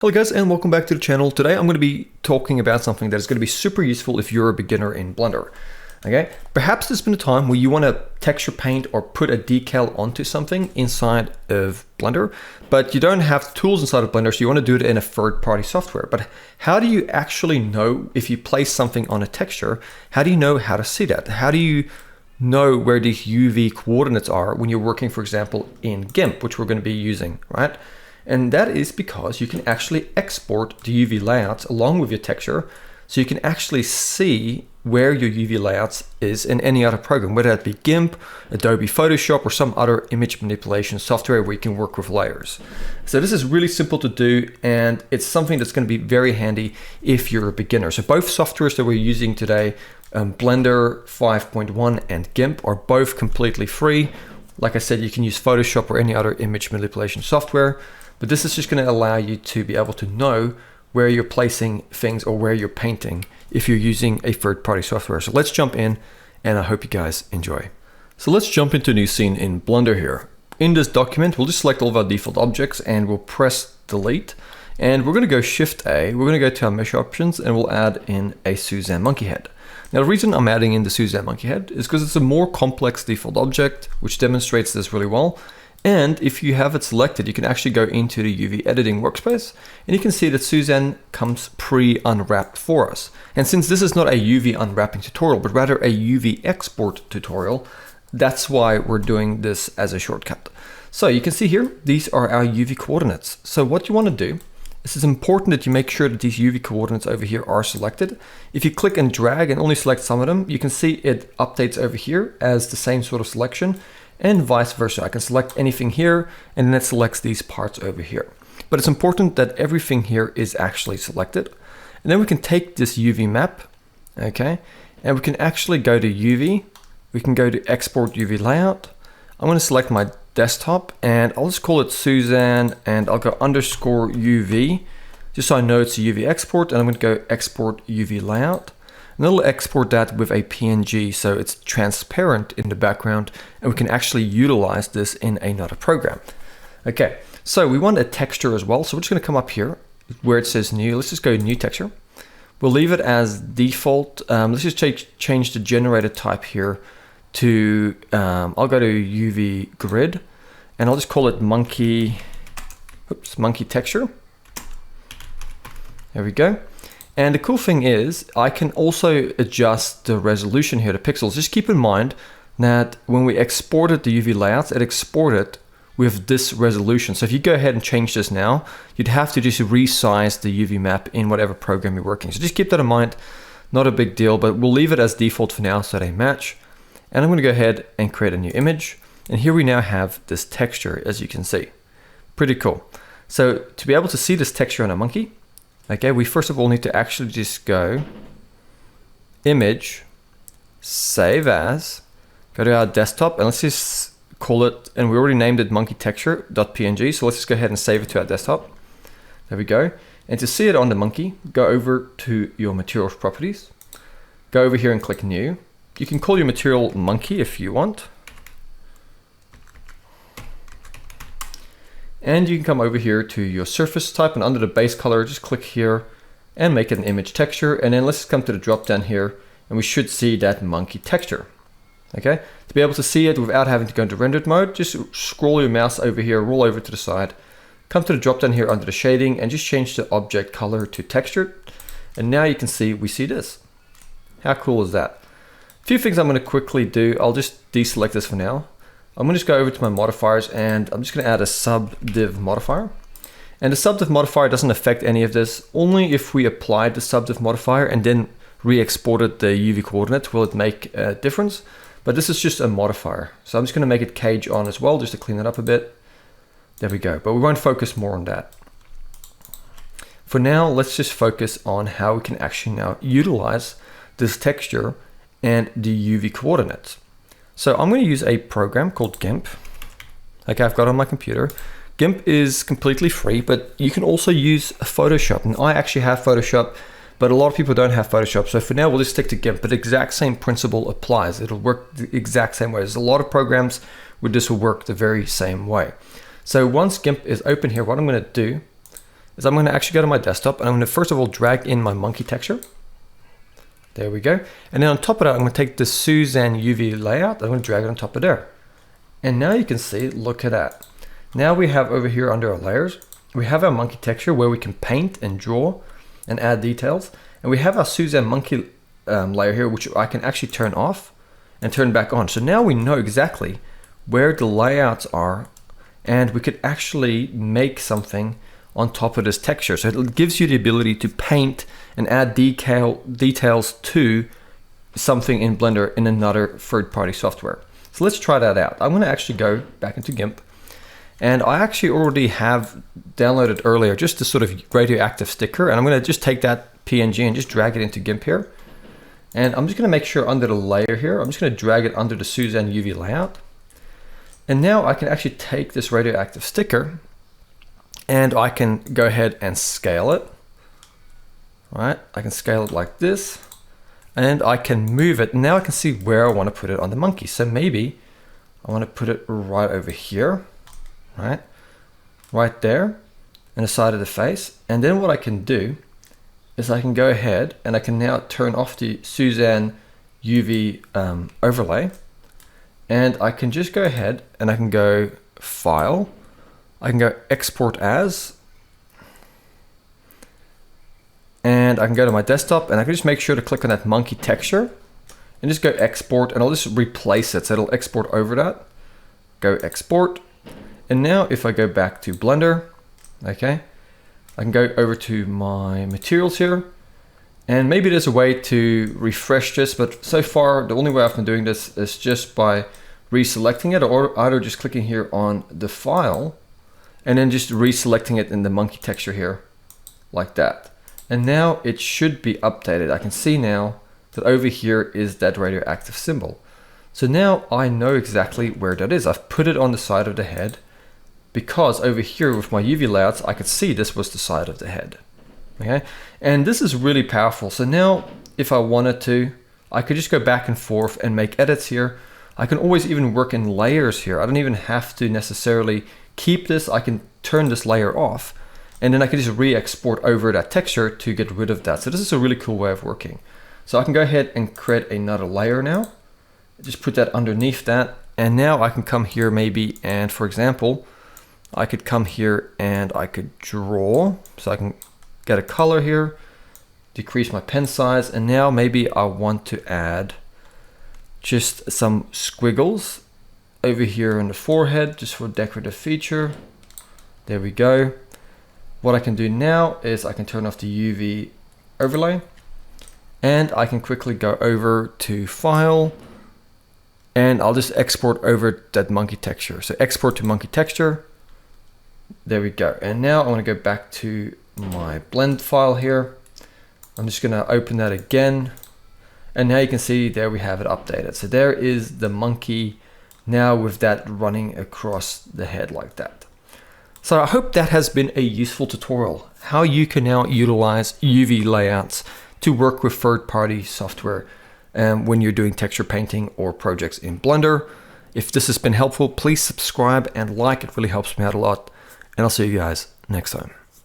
Hello guys, and welcome back to the channel. Today I'm going to be talking about something that is going to be super useful if you're a beginner in Blender. Okay, perhaps there's been a time where you want to texture paint or put a decal onto something inside of Blender, but you don't have the tools inside of Blender, so you want to do it in a third-party software. But how do you actually know if you place something on a texture? How do you know how to see that? How do you know where these UV coordinates are when you're working, for example, in GIMP, which we're going to be using, right? And that is because you can actually export the UV layouts along with your texture, so you can actually see where your UV layouts is in any other program, whether that be GIMP, Adobe Photoshop, or some other image manipulation software where you can work with layers. So this is really simple to do, and it's something that's going to be very handy if you're a beginner. So both softwares that we're using today, Blender 5.1 and GIMP, are both completely free. Like I said, you can use Photoshop or any other image manipulation software. But this is just going to allow you to be able to know where you're placing things or where you're painting if you're using a third-party software. So let's jump in, and I hope you guys enjoy. So let's jump into a new scene in Blender here. In this document, we'll just select all of our default objects and we'll press delete. And we're going to go Shift A. We're going to go to our mesh options and we'll add in a Suzanne monkey head. Now, the reason I'm adding in the Suzanne monkey head is because it's a more complex default object, which demonstrates this really well. And if you have it selected, you can actually go into the UV editing workspace and you can see that Suzanne comes pre-unwrapped for us. And since this is not a UV unwrapping tutorial, but rather a UV export tutorial, that's why we're doing this as a shortcut. So you can see here, these are our UV coordinates. So what you want to do is it's important that you make sure that these UV coordinates over here are selected. If you click and drag and only select some of them, you can see it updates over here as the same sort of selection, and vice versa. I can select anything here and then it selects these parts over here. But it's important that everything here is actually selected. And then we can take this UV map, okay, and we can actually go to UV. We can go to export UV layout. I'm going to select my desktop and I'll just call it Suzanne and I'll go underscore UV just so I know it's a UV export, and I'm going to go export UV layout. And it'll export that with a PNG so it's transparent in the background and we can actually utilize this in another program. Okay, so we want a texture as well. So we're just going to come up here where it says new. Let's just go new texture. We'll leave it as default. Let's just change the generated type here to, I'll go to UV grid and I'll just call it monkey texture. There we go. And the cool thing is I can also adjust the resolution here to pixels. Just keep in mind that when we exported the UV layouts, it exported with this resolution. So if you go ahead and change this now, you'd have to just resize the UV map in whatever program you're working. So just keep that in mind, not a big deal, but we'll leave it as default for now so they match. And I'm going to go ahead and create a new image. And here we now have this texture, as you can see. Pretty cool. So to be able to see this texture on a monkey, okay, we first of all need to actually just go image, save as, go to our desktop, and let's just call it, and we already named it monkey texture.png, so let's just go ahead and save it to our desktop. There we go. And to see it on the monkey, go over to your materials properties, go over here and click new. You can call your material monkey if you want. And you can come over here to your surface type and under the base color, just click here and make it an image texture. And then let's come to the drop down here and we should see that monkey texture. Okay, to be able to see it without having to go into rendered mode, just scroll your mouse over here, roll over to the side, come to the drop down here under the shading and just change the object color to textured. And now you can see, we see this. How cool is that? A few things I'm going to quickly do. I'll just deselect this for now. I'm going to just go over to my modifiers and I'm just going to add a subdiv modifier. And the subdiv modifier doesn't affect any of this. Only if we applied the subdiv modifier and then re-exported the UV coordinates will it make a difference. But this is just a modifier. So I'm just going to make it cage on as well, just to clean it up a bit. There we go. But we won't focus more on that. For now, let's just focus on how we can actually now utilize this texture and the UV coordinates. So I'm going to use a program called GIMP. Okay, I've got it on my computer. GIMP is completely free, but you can also use Photoshop. And I actually have Photoshop, but a lot of people don't have Photoshop. So for now, we'll just stick to GIMP, but the exact same principle applies. It'll work the exact same way. There's a lot of programs where this will work the very same way. So once GIMP is open here, what I'm going to do is I'm going to actually go to my desktop and I'm going to first of all drag in my monkey texture. There we go. And then on top of that, I'm going to take the Suzanne UV layout. I'm going to drag it on top of there. And now you can see, look at that. Now we have over here under our layers, we have our monkey texture where we can paint and draw and add details. And we have our Suzanne monkey layer here, which I can actually turn off and turn back on. So now we know exactly where the layouts are, and we could actually make something on top of this texture. So it gives you the ability to paint and add details to something in Blender in another third-party software. So let's try that out. I'm going to actually go back into GIMP, and I actually already have downloaded earlier just the sort of radioactive sticker, and I'm going to just take that PNG and just drag it into GIMP here. And I'm just going to make sure under the layer here, I'm just going to drag it under the Suzanne UV layout. And now I can actually take this radioactive sticker and I can go ahead and scale it. All right, I can scale it like this and I can move it. Now I can see where I want to put it on the monkey. So maybe I want to put it right over here, right there on the side of the face. And then what I can do is I can go ahead and I can now turn off the Suzanne UV overlay. And I can just go ahead and I can go File, I can go Export As, and I can go to my desktop and I can just make sure to click on that monkey texture and just go Export, and I'll just replace it. So it'll export over that, go Export. And now if I go back to Blender, okay, I can go over to my materials here, and maybe there's a way to refresh this, but so far the only way I've been doing this is just by reselecting it, or either just clicking here on the file and then just reselecting it in the monkey texture here like that. And now it should be updated. I can see now that over here is that radioactive symbol. So now I know exactly where that is. I've put it on the side of the head because over here with my UV layouts, I could see this was the side of the head. Okay, and this is really powerful. So now if I wanted to, I could just go back and forth and make edits here. I can always even work in layers here. I don't even have to necessarily keep this. I can turn this layer off and then I can just re-export over that texture to get rid of that. So this is a really cool way of working. So I can go ahead and create another layer now. Just put that underneath that. And now I can come here maybe, and for example, I could come here and I could draw. So I can get a color here, decrease my pen size, and now maybe I want to add just some squiggles over here in the forehead, just for decorative feature. There we go. What I can do now is I can turn off the UV overlay and I can quickly go over to File and I'll just export over that monkey texture. So export to monkey texture. There we go. And now I want to go back to my blend file here. I'm just going to open that again. And now you can see there we have it updated. So there is the monkey now with that running across the head like that. So I hope that has been a useful tutorial, how you can now utilize UV layouts to work with third-party software when you're doing texture painting or projects in Blender. If this has been helpful, please subscribe and like. It really helps me out a lot. And I'll see you guys next time.